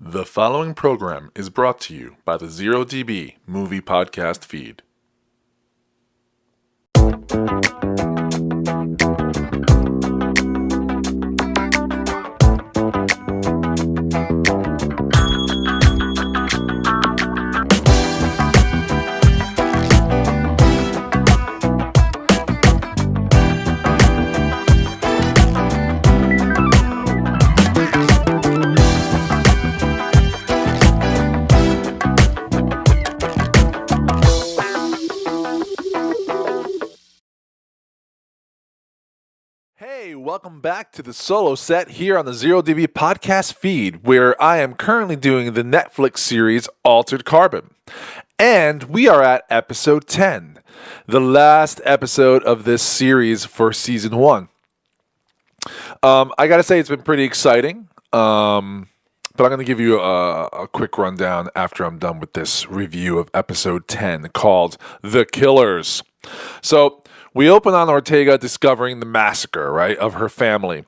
The following program is brought to you by the 0DB Movie Podcast feed. Hey, welcome back to the solo set here on the 0DB podcast feed, where I am currently doing the Netflix series Altered Carbon. And we are at episode 10, the last episode of this series for season 1. I gotta say, it's been pretty exciting, but I'm gonna give you a quick rundown after I'm done with this review of episode 10 called The Killers. So, we open on Ortega discovering the massacre, right, of her family.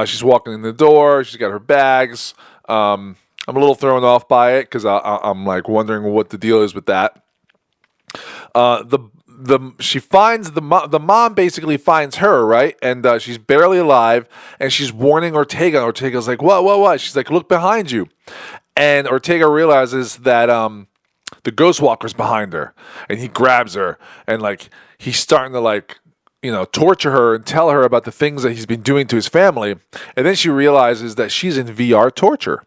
She's walking in the door. She's got her bags. I'm a little thrown off by it because I'm like wondering what the deal is with that. She finds the mom basically finds her, right, and she's barely alive, and she's warning Ortega. And Ortega's like, what? She's like, look behind you, and Ortega realizes that the ghost walker's behind her, and he grabs her, and like he's starting to torture her and tell her about the things that he's been doing to his family, and then she realizes that she's in VR torture.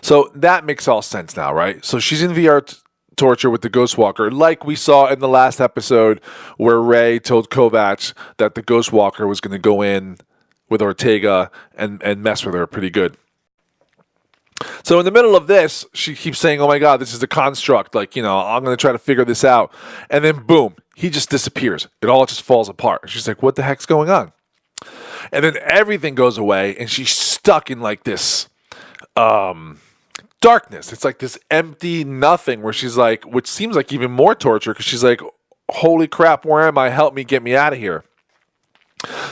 So that makes all sense now, right? So she's in VR torture with the ghost walker, like we saw in the last episode where Ray told Kovacs that the ghost walker was going to go in with Ortega and mess with her pretty good. So in the middle of this, she keeps saying, oh my God, this is a construct. I'm going to try to figure this out. And then boom, he just disappears. It all just falls apart. She's like, what the heck's going on? And then everything goes away and she's stuck in like this darkness. It's like this empty nothing where she's like, which seems like even more torture because she's like, holy crap, where am I? Help me, get me out of here.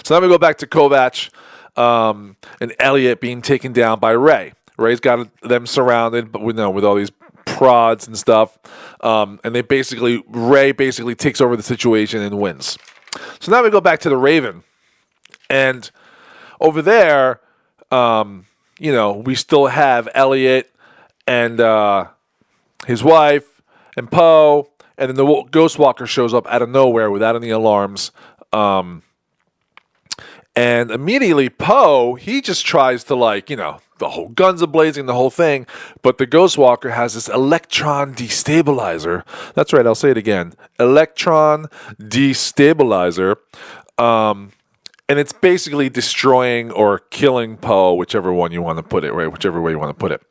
So now we go back to Kovacs and Elliot being taken down by Ray. Ray's got them surrounded, but with all these prods and stuff, and Ray basically takes over the situation and wins. So now we go back to the Raven, and over there, we still have Elliot and his wife and Poe, and then the Ghost Walker shows up out of nowhere without any alarms. And immediately Poe, he just tries to the whole guns are blazing, the whole thing. But the Ghost Walker has this electron destabilizer. That's right, I'll say it again. Electron destabilizer. And it's basically destroying or killing Poe, whichever one you want to put it, right? Whichever way you want to put it.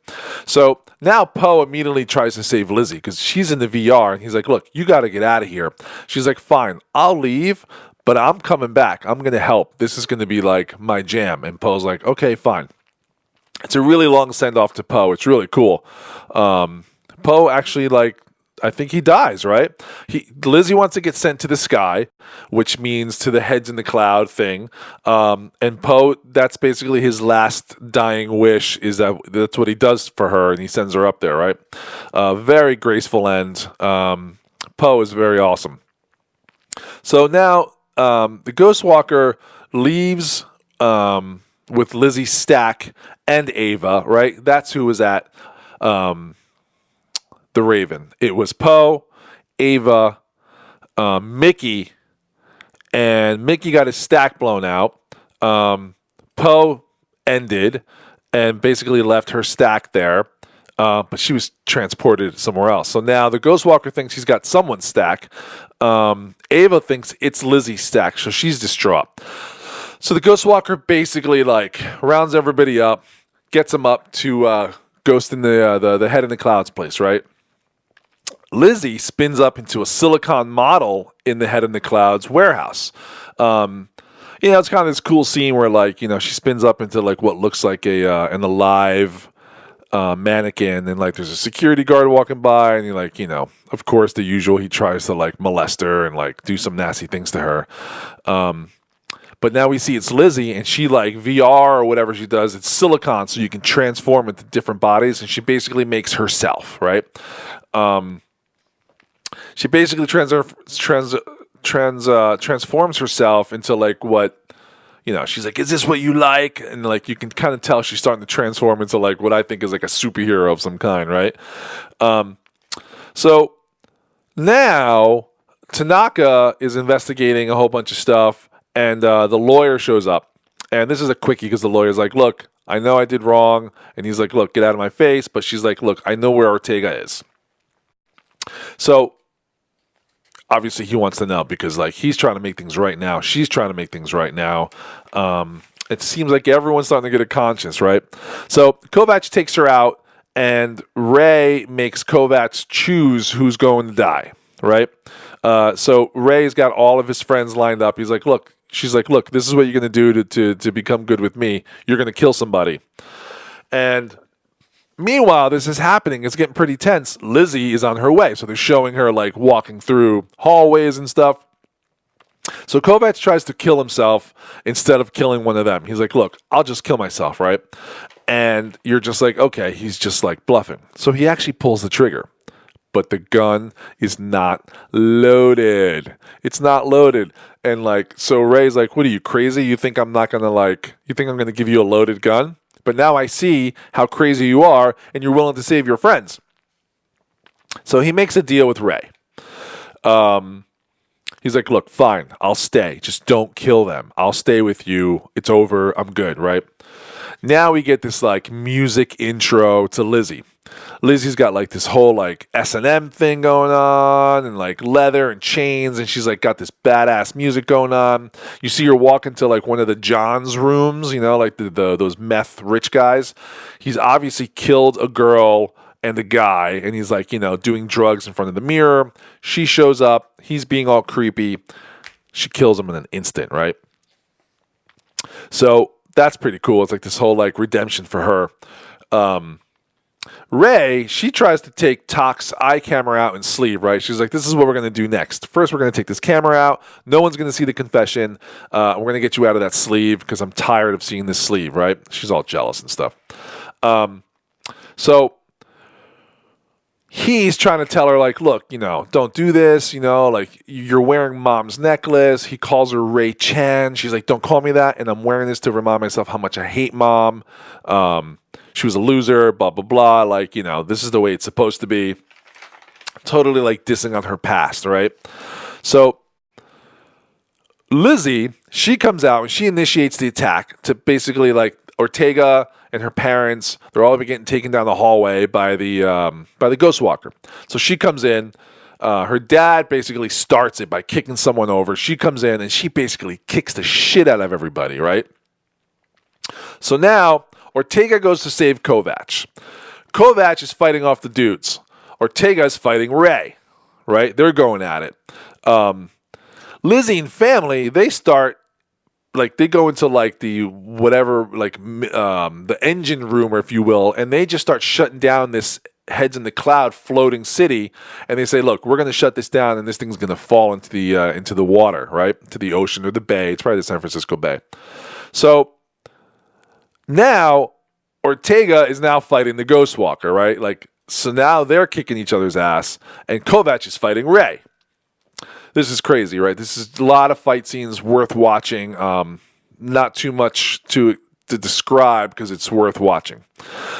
So now Poe immediately tries to save Lizzie because she's in the VR. And he's like, look, you got to get out of here. She's like, fine, I'll leave, but I'm coming back. I'm going to help. This is going to be like my jam. And Poe's like, okay, fine. It's a really long send-off to Poe. It's really cool. Poe actually, I think he dies, right? Lizzie wants to get sent to the sky, which means to the heads in the cloud thing. And Poe, that's basically his last dying wish, is that's what he does for her, and he sends her up there, right? Very graceful end. Poe is very awesome. So now the Ghost Walker leaves with Lizzie, Stack, and Ava, right? That's who was at the Raven. It was Poe, Ava, Mickey, and Mickey got his stack blown out. Poe ended and basically left her stack there, but she was transported somewhere else. So now the Ghost Walker thinks he's got someone's stack. Ava thinks it's Lizzie's stack, so she's distraught. So the Ghost Walker basically rounds everybody up, gets them up to Ghost in the Head in the Clouds place, right? Lizzie spins up into a silicon model in the Head in the Clouds warehouse. It's kind of this cool scene where she spins up into what looks like an alive mannequin, and there's a security guard walking by, and of course the usual, he tries to molest her and do some nasty things to her. But now we see it's Lizzie, and she like VR or whatever she does. It's silicon, so you can transform into different bodies, and she basically makes herself, right? She basically transforms herself into like what, she's like, is this what you like? And like you can kind of tell she's starting to transform into like what I think is like a superhero of some kind, right? So now Tanaka is investigating a whole bunch of stuff, and the lawyer shows up. And this is a quickie because the lawyer's like, look, I know I did wrong. And he's like, look, get out of my face. But she's like, look, I know where Ortega is. So obviously he wants to know because like he's trying to make things right now. She's trying to make things right now. It seems like everyone's starting to get a conscience, right? So Kovacs takes her out, and Ray makes Kovacs choose who's going to die, right? So Ray's got all of his friends lined up. He's like, look, she's like, look, this is what you're going to do to become good with me. You're going to kill somebody. And meanwhile, this is happening. It's getting pretty tense. Lizzie is on her way. So they're showing her like walking through hallways and stuff. So Kovacs tries to kill himself instead of killing one of them. He's like, look, I'll just kill myself, right? And you're just like, okay, he's just like bluffing. So he actually pulls the trigger. But the gun is not loaded. It's not loaded. And like, so Ray's like, what are you, crazy? You think I'm not going to you think I'm going to give you a loaded gun? But now I see how crazy you are, and you're willing to save your friends. So he makes a deal with Ray. He's like, look, fine, I'll stay. Just don't kill them. I'll stay with you. It's over. I'm good, right? Now we get this like music intro to Lizzie. Lizzie's got like this whole like S&M thing going on, and like leather and chains, and she's like got this badass music going on. You see her walk into like one of the John's rooms, like the those meth rich guys. He's obviously killed a girl and a guy, and he's like, doing drugs in front of the mirror. She shows up, he's being all creepy. She kills him in an instant, right? So that's pretty cool. It's like this whole like redemption for her. Ray, she tries to take Tok's eye camera out and sleeve, right? She's like, this is what we're going to do next. First, we're going to take this camera out. No one's going to see the confession. We're going to get you out of that sleeve because I'm tired of seeing this sleeve, right? She's all jealous and stuff. So he's trying to tell her, like, look, don't do this, like, you're wearing mom's necklace. He calls her Ray Chan. She's like, don't call me that. And I'm wearing this to remind myself how much I hate mom. She was a loser, blah, blah, blah. Like, this is the way it's supposed to be. Totally like dissing on her past, right? So Lizzie, she comes out and she initiates the attack to basically like Ortega and her parents. They're all getting taken down the hallway by the Ghost Walker. So she comes in. Her dad basically starts it by kicking someone over. She comes in and she basically kicks the shit out of everybody, right? So now Ortega goes to save Kovacs. Kovacs is fighting off the dudes. Ortega is fighting Ray, right? They're going at it. Lizzie and family, they start, like, they go into, like, the whatever, like, the engine room, or if you will, and they just start shutting down this heads in the cloud floating city, and they say, look, we're going to shut this down, and this thing's going to fall into the water, right? To the ocean or the bay. It's probably the San Francisco Bay. So now Ortega is now fighting the Ghost Walker, right? Like, so now they're kicking each other's ass, and Kovacs is fighting Ray. This is crazy, right? This is a lot of fight scenes worth watching. Not too much to describe because it's worth watching.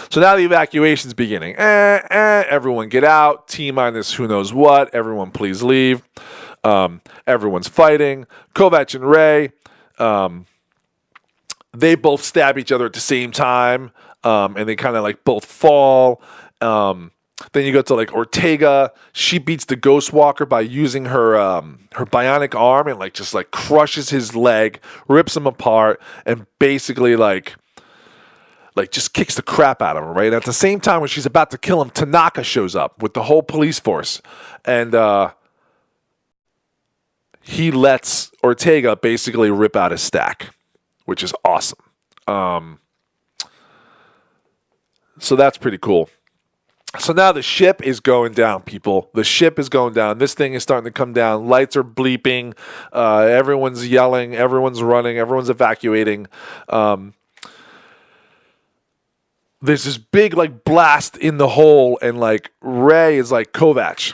So now the evacuation's beginning. Everyone get out. T minus who knows what. Everyone please leave. Everyone's fighting. Kovacs and Ray, they both stab each other at the same time, and they kind of like both fall. Then you go to like Ortega. She beats the Ghost Walker by using her bionic arm and like just like crushes his leg, rips him apart, and basically like just kicks the crap out of him, right? And at the same time, when she's about to kill him, Tanaka shows up with the whole police force, and he lets Ortega basically rip out his stack, which is awesome. So that's pretty cool. So now the ship is going down, people. The ship is going down. This thing is starting to come down. Lights are bleeping. Everyone's yelling. Everyone's running. Everyone's evacuating. There's this big like blast in the hole, and like Ray is like, Kovac,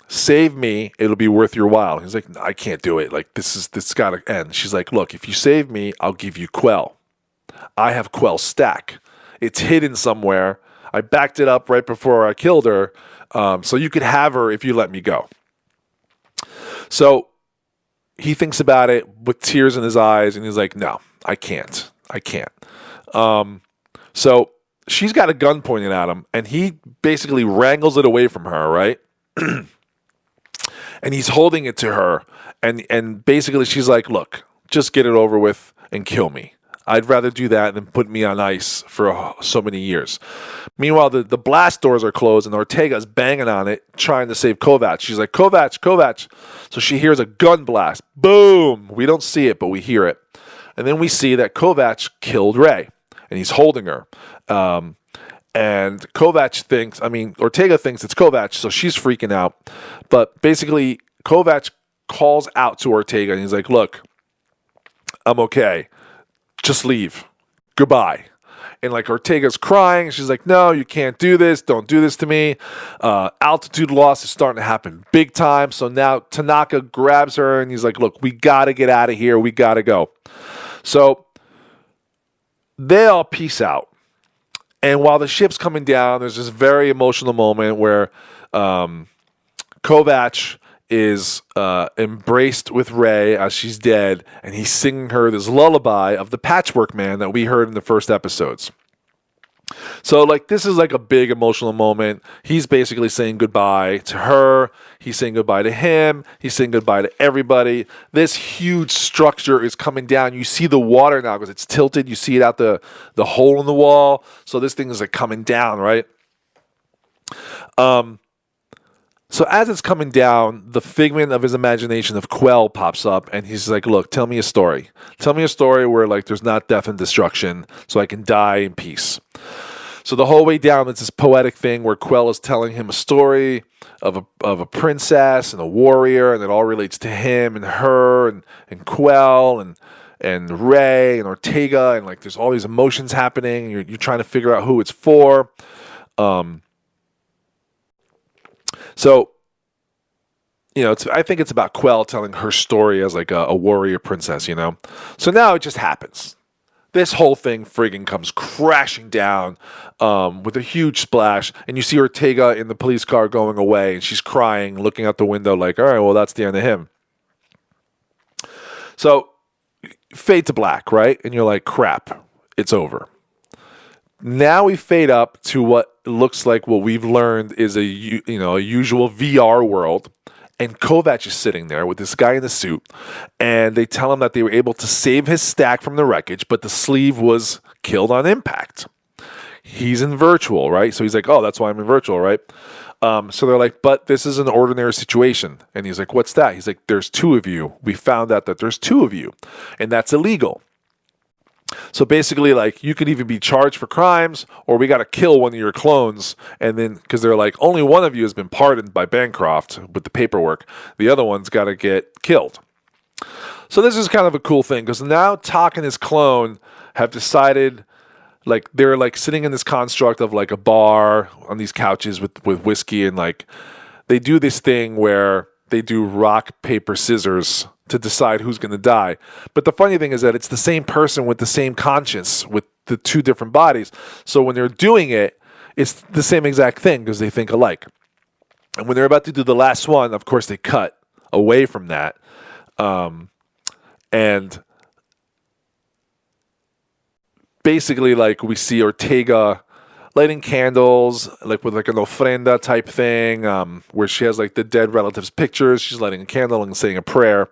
save me. It'll be worth your while. He's like, I can't do it. Like this gotta end. She's like, look, if you save me, I'll give you Quell. I have Quell's stack. It's hidden somewhere. I backed it up right before I killed her, so you could have her if you let me go. So he thinks about it with tears in his eyes, and he's like, no, I can't. So she's got a gun pointed at him, and he basically wrangles it away from her, right? And he's holding it to her, and basically she's like, look, just get it over with and kill me. I'd rather do that than put me on ice for so many years. Meanwhile, the blast doors are closed, and Ortega's banging on it, trying to save Kovac. She's like, Kovac. So she hears a gun blast. Boom! We don't see it, but we hear it. And then we see that Kovac killed Ray, and he's holding her. And Ortega thinks it's Kovac, so she's freaking out. But basically, Kovac calls out to Ortega, and he's like, look, I'm okay. Just leave. Goodbye. And like Ortega's crying. She's like, no, you can't do this. Don't do this to me. Altitude loss is starting to happen big time. So now Tanaka grabs her and he's like, look, we got to get out of here. We got to go. So they all peace out. And while the ship's coming down, there's this very emotional moment where Kovac is embraced with Ray as she's dead, and he's singing her this lullaby of the Patchwork Man that we heard in the first episodes. So, like, this is like a big emotional moment. He's basically saying goodbye to her. He's saying goodbye to him. He's saying goodbye to everybody. This huge structure is coming down. You see the water now because it's tilted. You see it out the hole in the wall. So this thing is like coming down, right? So as it's coming down, the figment of his imagination of Quell pops up, and he's like, look, tell me a story. Tell me a story where like there's not death and destruction, so I can die in peace. So the whole way down, it's this poetic thing where Quell is telling him a story of a princess and a warrior, and it all relates to him and her and Quell and Ray and Ortega, and like there's all these emotions happening, and you're trying to figure out who it's for. So, you know, I think it's about Quell telling her story as like a warrior princess, you know. So now it just happens. This whole thing friggin' comes crashing down with a huge splash, and you see Ortega in the police car going away, and she's crying, looking out the window like, all right, well, that's the end of him. So, fade to black, right? And you're like, crap, it's over. Now we fade up to what looks like what we've learned is a usual VR world, and Kovac is sitting there with this guy in the suit, and they tell him that they were able to save his stack from the wreckage, but the sleeve was killed on impact. He's in virtual, right? So he's like, oh, that's why I'm in virtual, right? So they're like, but this is an ordinary situation. And he's like, what's that? He's like, there's two of you. We found out that there's two of you, and that's illegal. So basically, like, you could even be charged for crimes, or we got to kill one of your clones. And then, because they're like, only one of you has been pardoned by Bancroft with the paperwork. The other one's got to get killed. So this is kind of a cool thing, because now Tak and his clone have decided, like, they're like sitting in this construct of like a bar on these couches with whiskey, and like they do this thing where they do rock, paper, scissors to decide who's going to die. But the funny thing is that it's the same person with the same conscience with the two different bodies. So when they're doing it, it's the same exact thing because they think alike. And when they're about to do the last one, of course, they cut away from that. And basically, like, we see Ortega lighting candles, like with like an ofrenda type thing, where she has like the dead relatives' pictures. She's lighting a candle and saying a prayer,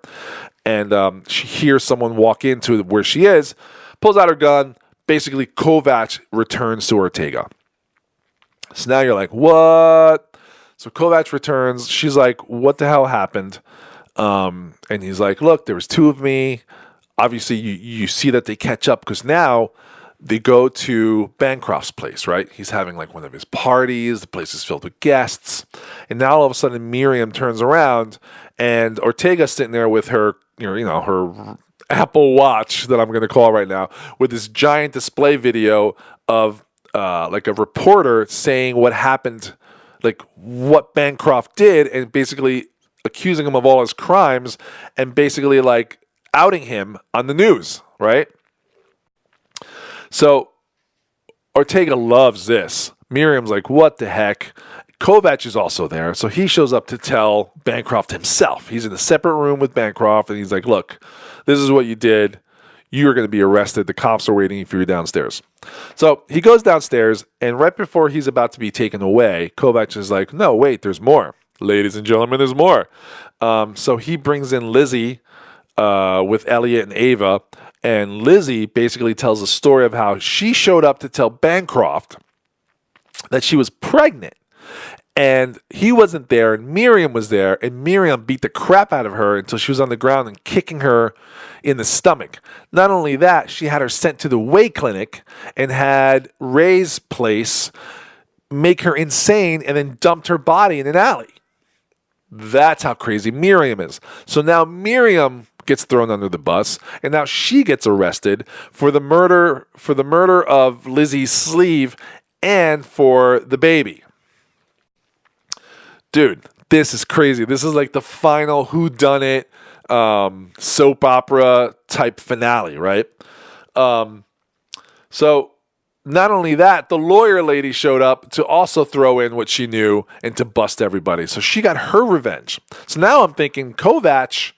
and she hears someone walk into where she is, pulls out her gun. Basically, Kovac returns to Ortega. So now you're like, what? So Kovac returns. She's like, what the hell happened? And he's like, look, there was two of me. Obviously, you see that they catch up because now they go to Bancroft's place, right? He's having like one of his parties. The place is filled with guests. And now all of a sudden Miriam turns around and Ortega's sitting there with her, her Apple Watch that I'm going to call right now, with this giant display video of like a reporter saying what happened, like what Bancroft did, and basically accusing him of all his crimes and basically like outing him on the news, right? So Ortega loves this. Miriam's like, what the heck? Kovacs is also there. So he shows up to tell Bancroft himself. He's in a separate room with Bancroft, and he's like, look, this is what you did. You're going to be arrested. The cops are waiting for you downstairs. So he goes downstairs, and right before he's about to be taken away, Kovacs is like, no, wait, there's more. Ladies and gentlemen, there's more. So he brings in Lizzie with Elliot and Ava, and Lizzie basically tells a story of how she showed up to tell Bancroft that she was pregnant. And he wasn't there, and Miriam was there, and Miriam beat the crap out of her until she was on the ground and kicking her in the stomach. Not only that, she had her sent to the Way Clinic and had Ray's place make her insane and then dumped her body in an alley. That's how crazy Miriam is. So now Miriam gets thrown under the bus, and now she gets arrested for the murder of Lizzie's sleeve and for the baby. Dude, this is crazy. This is like the final whodunit soap opera type finale, right? So not only that, the lawyer lady showed up to also throw in what she knew and to bust everybody. So she got her revenge. So now I'm thinking Kovacs,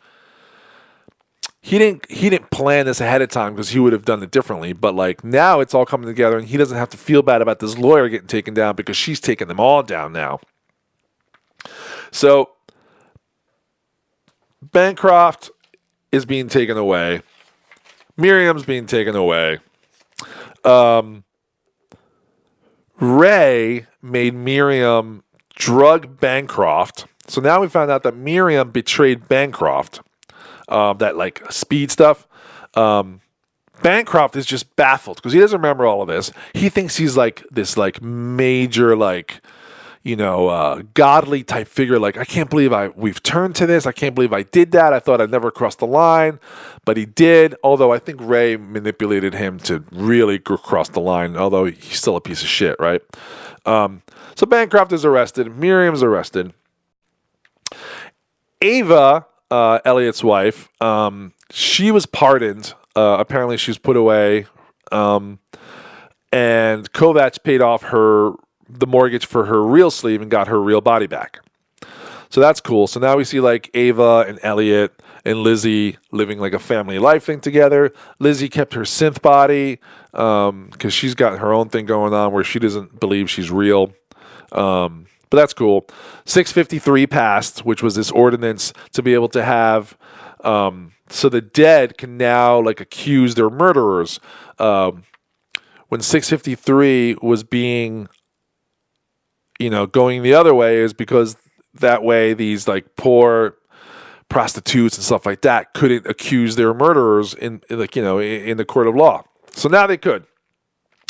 he didn't plan this ahead of time because he would have done it differently. But like now it's all coming together, and he doesn't have to feel bad about this lawyer getting taken down because she's taking them all down now. So Bancroft is being taken away. Miriam's being taken away. Ray made Miriam drug Bancroft. So now we found out that Miriam betrayed Bancroft. That like speed stuff. Bancroft is just baffled because he doesn't remember all of this. He thinks he's like this like major like, godly type figure. Like, I can't believe we've turned to this. I can't believe I did that. I thought I'd never crossed the line, but he did. Although I think Ray manipulated him to really cross the line, although he's still a piece of shit, right? So Bancroft is arrested. Miriam's arrested. Ava, Elliot's wife, she was pardoned. Apparently she was put away. And Kovacs paid off the mortgage for her real sleeve and got her real body back. So that's cool. So now we see like Ava and Elliot and Lizzie living like a family life thing together. Lizzie kept her synth body because she's got her own thing going on where she doesn't believe she's real. But that's cool. 653 passed, which was this ordinance to be able to have so the dead can now like accuse their murderers. When 653 was being going the other way is because that way these like poor prostitutes and stuff like that couldn't accuse their murderers in the court of law. So now they could.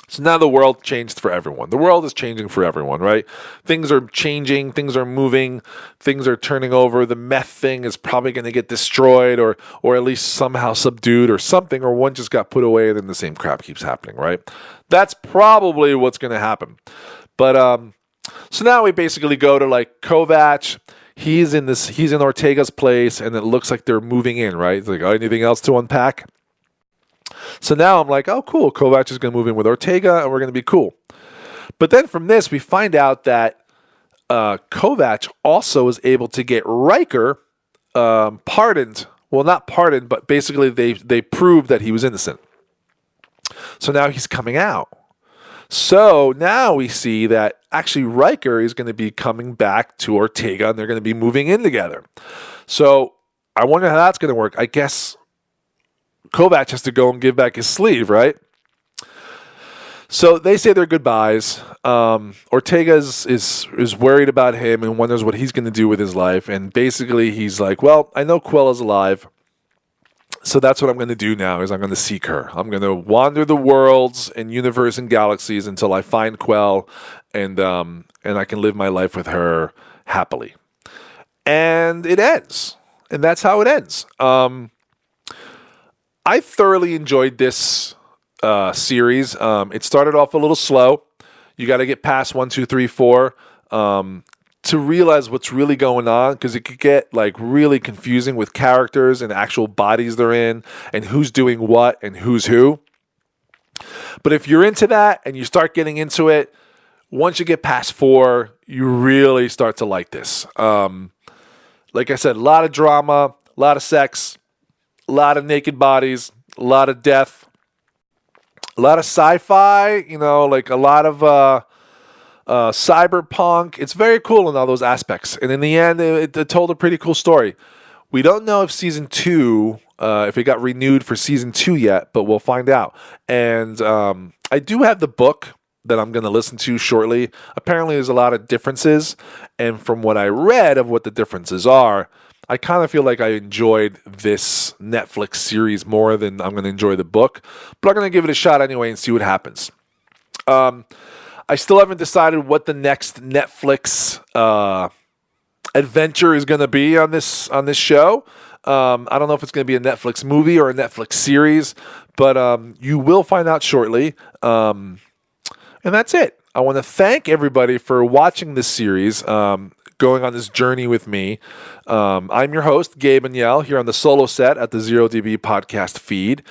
So now the world changed for everyone. The world is changing for everyone, right? Things are changing. Things are moving. Things are turning over. The meth thing is probably going to get destroyed or at least somehow subdued or something, or one just got put away and then the same crap keeps happening, right? That's probably what's going to happen. But so now we basically go to like Kovacs. He's in Ortega's place, and it looks like they're moving in, right? It's like, anything else to unpack? So now I'm like, oh, cool. Kovacs is going to move in with Ortega, and we're going to be cool. But then from this, we find out that Kovacs also is able to get Riker pardoned. Well, not pardoned, but basically they proved that he was innocent. So now he's coming out. So now we see that actually Riker is going to be coming back to Ortega, and they're going to be moving in together. So I wonder how that's going to work. I guess Kovacs has to go and give back his sleeve, right? So they say their goodbyes. Ortega is worried about him and wonders what he's going to do with his life. And basically he's like, well, I know Quill is alive. So that's what I'm going to do now is I'm going to seek her. I'm going to wander the worlds and universe and galaxies until I find Quell and I can live my life with her happily. And it ends. And that's how it ends. I thoroughly enjoyed this series. It started off a little slow. You got to get past 1, 2, 3, 4 to realize what's really going on, because it could get like really confusing with characters and actual bodies they're in and who's doing what and who's who. But if you're into that and you start getting into it, once you get past 4, you really start to like this. Like I said, a lot of drama, a lot of sex, a lot of naked bodies, a lot of death, a lot of sci-fi, like a lot of cyberpunk. It's very cool in all those aspects. And in the end, it told a pretty cool story. We don't know if season 2, if it got renewed for season 2 yet, but we'll find out. And I do have the book that I'm going to listen to shortly. Apparently, there's a lot of differences. And from what I read of what the differences are, I kind of feel like I enjoyed this Netflix series more than I'm going to enjoy the book. But I'm going to give it a shot anyway and see what happens. I still haven't decided what the next Netflix adventure is going to be on this show. I don't know if it's going to be a Netflix movie or a Netflix series, but you will find out shortly. And that's it. I want to thank everybody for watching this series, going on this journey with me. I'm your host, Gabe Aniel, here on the solo set at the 0DB podcast feed.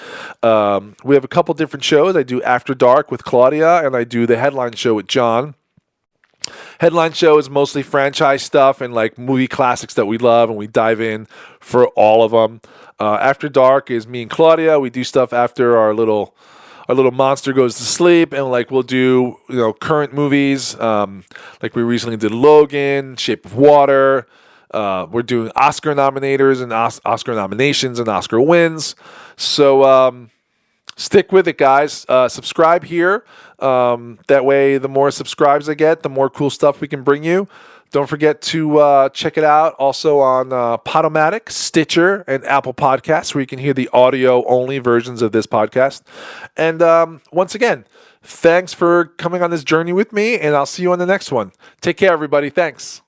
We have a couple different shows. I do After Dark with Claudia, and I do the Headline Show with John. Headline Show is mostly franchise stuff and like movie classics that we love, and we dive in for all of them. After Dark is me and Claudia. We do stuff after our little monster goes to sleep, and like we'll do current movies. Like we recently did Logan, Shape of Water. We're doing Oscar nominators and Oscar nominations and Oscar wins. So stick with it, guys. Subscribe here. That way, the more subscribes I get, the more cool stuff we can bring you. Don't forget to check it out also on Podomatic, Stitcher, and Apple Podcasts, where you can hear the audio-only versions of this podcast. And once again, thanks for coming on this journey with me, and I'll see you on the next one. Take care, everybody. Thanks.